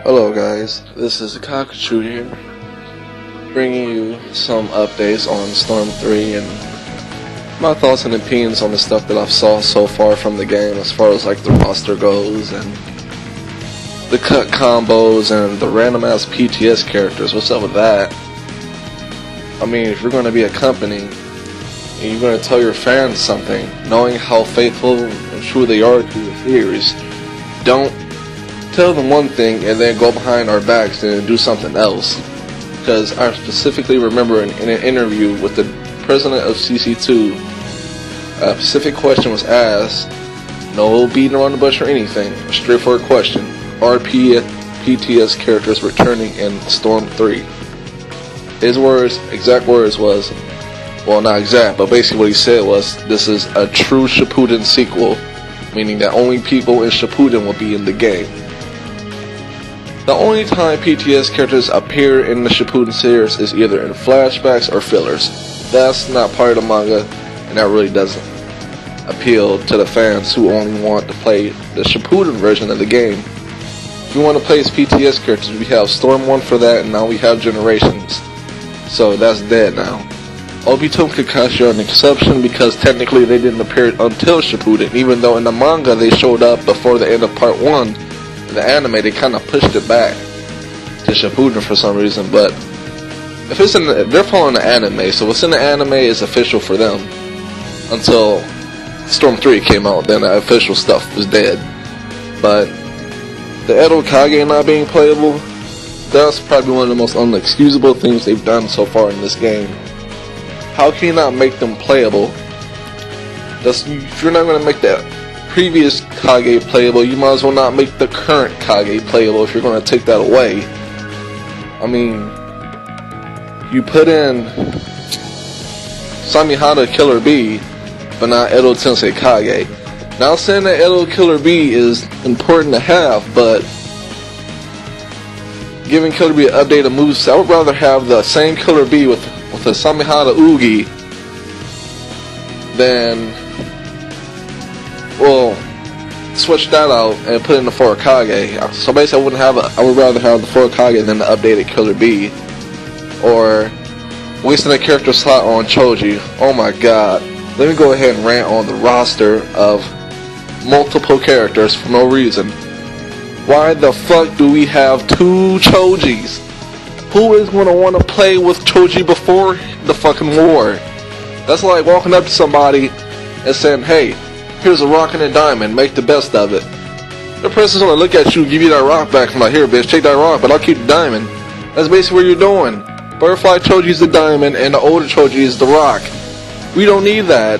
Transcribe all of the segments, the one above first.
Hello guys, this is Cc2 here, bringing you some updates on Storm 3 and my thoughts and opinions on the stuff that I've saw so far from the game as far as like the roster goes and the cut combos and the random ass PTS characters. What's up with that? I mean, if you're going to be a company and you're going to tell your fans something, knowing how faithful and true they are to the series, don't tell them one thing and then go behind our backs and do something else. Because I specifically remember in an interview with the president of Cc2, a specific question was asked, no beating around the bush or anything, a straightforward question: are PTS characters returning in Storm 3? His words, exact words was, well, not exact, but basically what he said was, this is a true Shippuden sequel, meaning that only people in Shippuden will be in the game. The only time PTS characters appear in the Shippuden series is either in flashbacks or fillers. That's not part of the manga, and that really doesn't appeal to the fans who only want to play the Shippuden version of the game. If you want to play as PTS characters, we have Storm 1 for that, and now we have Generations. So that's dead now. Obito and Kakashi are an exception because technically they didn't appear until Shippuden, even though in the manga they showed up before the end of part 1. In the anime they kind of pushed it back to Shippuden for some reason, but if they're following the anime, so what's in the anime is official for them until Storm 3 came out. Then the official stuff was dead. But the Edo Kage not being playable, that's probably one of the most unexcusable things they've done so far in this game. How can you not make them playable? If you're not going to make that previous Kage playable, you might as well not make the current Kage playable if you're going to take that away. I mean, you put in Samihara Killer Bee, but not Edo Tensei Kage. Now saying that Edo Killer Bee is important to have, but giving Killer Bee an updated moveset, I would rather have the same Killer Bee with a Samihara Ugi than, well, switch that out and put in the 4 Kage. So basically I would rather have the 4 Kage than the updated Killer Bee. Or wasting a character slot on Choji. Oh my god. Let me go ahead and rant on the roster of multiple characters for no reason. Why the fuck do we have 2 Chojis? Who is going to want to play with Choji before the fucking war? That's like walking up to somebody and saying, hey, here's a rock and a diamond, make the best of it. The person's going to look at you, give you that rock back, from like, here bitch, take that rock, but I'll keep the diamond. That's basically what you're doing. Butterfly Choji is the diamond and the older Choji is the rock. We don't need that.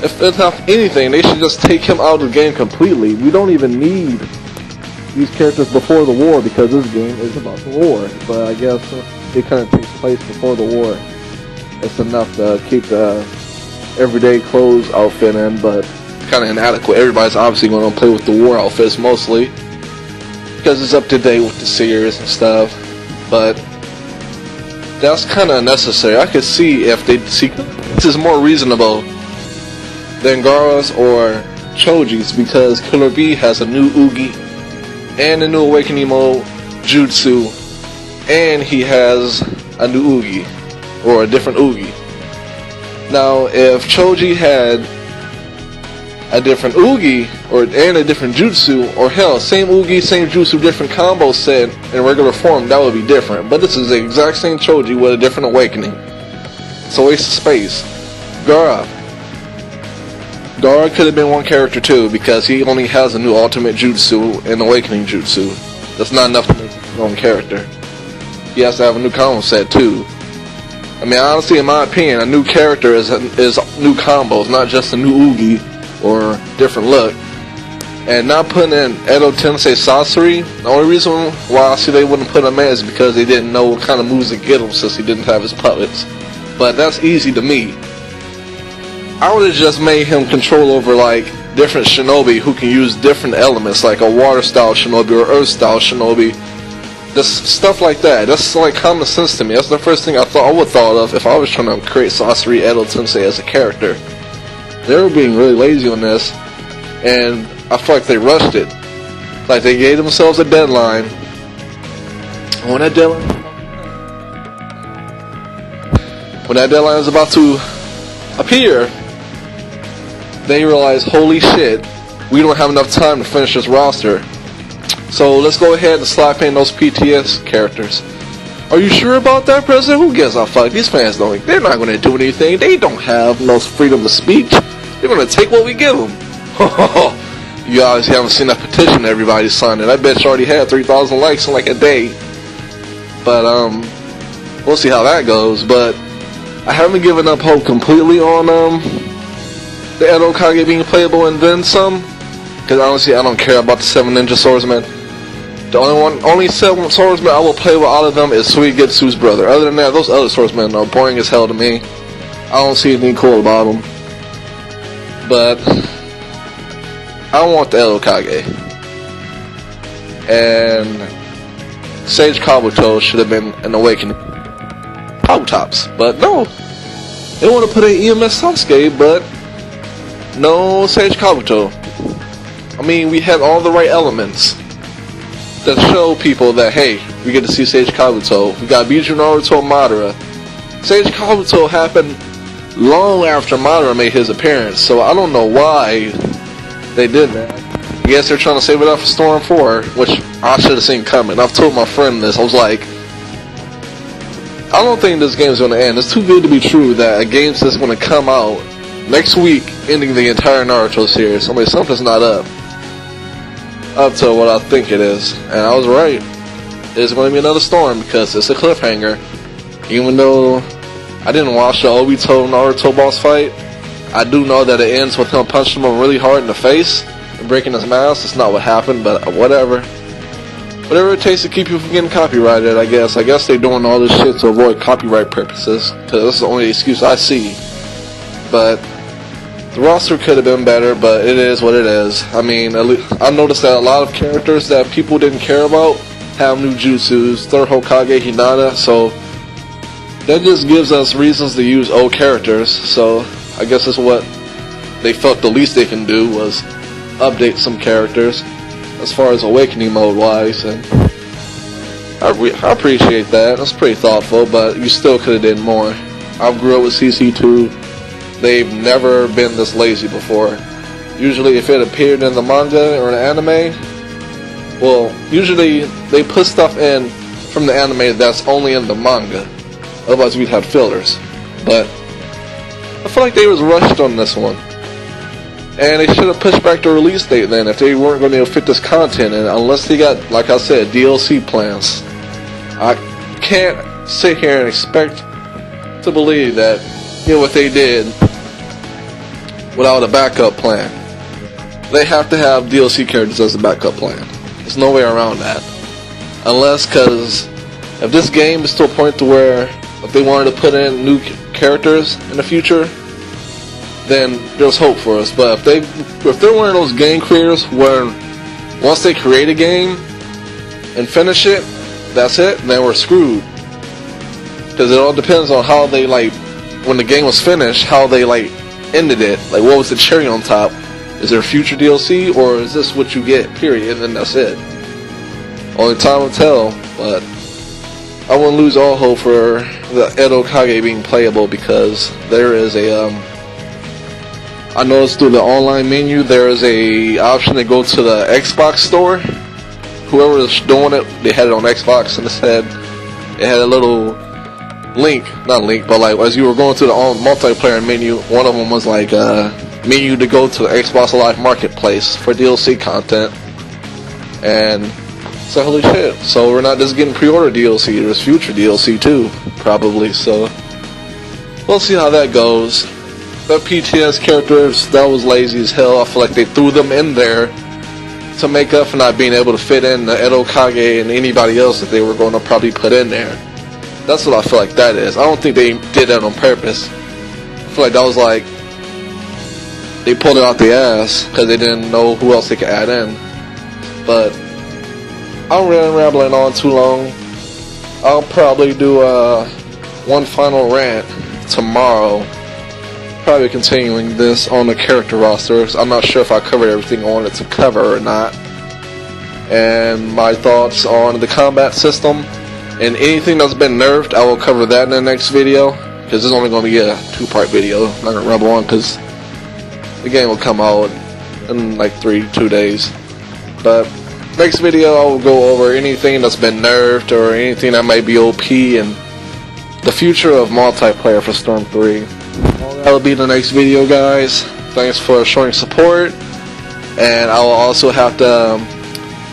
If not anything, they should just take him out of the game completely. We don't even need these characters before the war because this game is about the war. But I guess it kind of takes place before the war. It's enough to keep the everyday clothes outfit in, but kind of inadequate. Everybody's obviously going to play with the war outfits mostly because it's up to date with the series and stuff. But that's kind of unnecessary. I could see if this is more reasonable than Gaara's or Choji's, because Killer Bee has a new Ugi and a new Awakening Mode Jutsu, and he has a new Ugi, or a different Ugi. Now, if Choji had a different Ugi and a different Jutsu, or hell, same Ugi, same Jutsu, different combo set in regular form, that would be different. But this is the exact same Choji with a different awakening. It's a waste of space. Gaara could have been one character too, because he only has a new ultimate Jutsu and awakening Jutsu. That's not enough to make him his own character. He has to have a new combo set too. I mean, honestly, in my opinion, a new character is new combos, not just a new Ugi or different look. And not putting in Edo Tensei Sasori, the only reason why I see they wouldn't put him in is because they didn't know what kind of moves to get him since he didn't have his puppets. But that's easy to me. I would have just made him control over like different shinobi who can use different elements, like a water style shinobi or earth style shinobi. Just stuff like that. That's like common sense to me. That's the first thing I would thought of if I was trying to create Sasori Edo Tensei as a character. They were being really lazy on this, and I feel like they rushed it. Like, they gave themselves a deadline, When that deadline is about to appear, they realize, holy shit, we don't have enough time to finish this roster. So let's go ahead and slap in those PTS characters. Are you sure about that, President? Who gives a fuck? These fans don't. They're not going to do anything. They don't have no freedom of speech. They're going to take what we give them. You obviously haven't seen that petition everybody signed it. I bet you already had 3,000 likes in like a day. But we'll see how that goes. But I haven't given up hope completely on the Edo Kage being playable and then some. Because honestly, I don't care about the 7 Ninja Swordsmen. The only 7 swordsmen I will play with out of them is Suigetsu's brother. Other than that, those other swordsmen are boring as hell to me. I don't see anything cool about them. But I want the Edo Kage. And Sage Kabuto should have been an awakening. Power tops. But no. They want to put an EMS Sasuke, but no Sage Kabuto. I mean, we had all the right elements that show people that, hey, we get to see Sage Kabuto. We got Biju Naruto and Madara. Sage Kabuto happened long after Madara made his appearance, so I don't know why they did that. I guess they're trying to save it up for Storm 4, which I should have seen coming. I've told my friend this. I was like, I don't think this game's going to end. It's too good to be true that a game's just going to come out next week, ending the entire Naruto series. I mean, something's not up to what I think it is, and I was right. It's going to be another Storm because it's a cliffhanger. Even though I didn't watch the Obito Naruto boss fight, I do know that it ends with him punching him really hard in the face and breaking his mask. It's not what happened, but whatever. Whatever it takes to keep you from getting copyrighted, I guess. I guess they're doing all this shit to avoid copyright purposes, because that's the only excuse I see. But the roster could have been better, but it is what it is. I mean, I noticed that a lot of characters that people didn't care about have new jutsus. Third Hokage Hinata, so that just gives us reasons to use old characters. So I guess that's what they felt the least they can do was update some characters as far as awakening mode wise, and I appreciate that. That's pretty thoughtful, but you still could have did more. I grew up with Cc2. They've never been this lazy before. Usually if it appeared in the manga or an anime, well, usually they put stuff in from the anime that's only in the manga. Otherwise we'd have fillers. But I feel like they was rushed on this one. And they should have pushed back the release date then if they weren't going to fit this content in, unless they got, like I said, DLC plans. I can't sit here and expect to believe that, you know, what they did without a backup plan. They have to have DLC characters as a backup plan. There's no way around that. Unless, because if this game is to a point to where if they wanted to put in new characters in the future, then there's hope for us. But if they're one of those game creators where once they create a game and finish it, that's it, then we're screwed. Because it all depends on how they, like, when the game was finished, how they, like, ended it. Like, what was the cherry on top? Is there future DLC, or is this what you get, period, and then that's it? Only time will tell, but I wouldn't lose all hope for the Edo Kage being playable, because there is a, I noticed through the online menu, there is a option to go to the Xbox store. Whoever was doing it, they had it on Xbox, and it had a little link, not link, but like as you were going through the multiplayer menu, one of them was like menu to go to the Xbox Live Marketplace for DLC content. And so holy shit, so we're not just getting pre-order DLC, there's future DLC too, probably. So we'll see how that goes. The PTS characters, that was lazy as hell. I feel like they threw them in there to make up for not being able to fit in the Edo Kage and anybody else that they were going to probably put in there. That's what I feel like that is. I don't think they did that on purpose. I feel like that was like they pulled it out the ass because they didn't know who else they could add in. But I'm really rambling on too long. I'll probably do one final rant tomorrow. Probably continuing this on the character roster. I'm not sure if I covered everything I wanted to cover or not. And my thoughts on the combat system. And anything that's been nerfed, I will cover that in the next video, because this is only going to be a 2-part video. I'm not going to rumble on, because the game will come out in like 2 days. But next video I will go over anything that's been nerfed or anything that might be OP and the future of multiplayer for Storm 3. That will be the next video, guys. Thanks for showing support. And I will also have to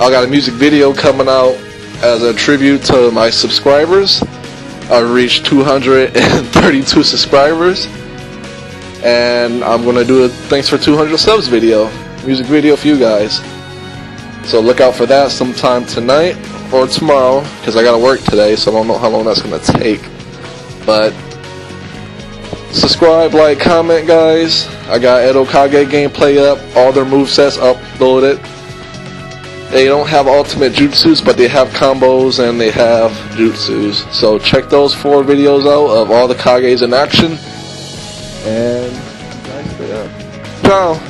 I got a music video coming out as a tribute to my subscribers. I reached 232 subscribers, and I'm gonna do a thanks for 200 subs video, music video for you guys. So look out for that sometime tonight or tomorrow, because I gotta work today, so I don't know how long that's gonna take. But subscribe, like, comment, guys. I got Edo Kage gameplay up, all their movesets uploaded. They don't have ultimate jutsus, but they have combos and they have jutsus. So check those 4 videos out of all the Kages in action. And nice, yeah. Ciao.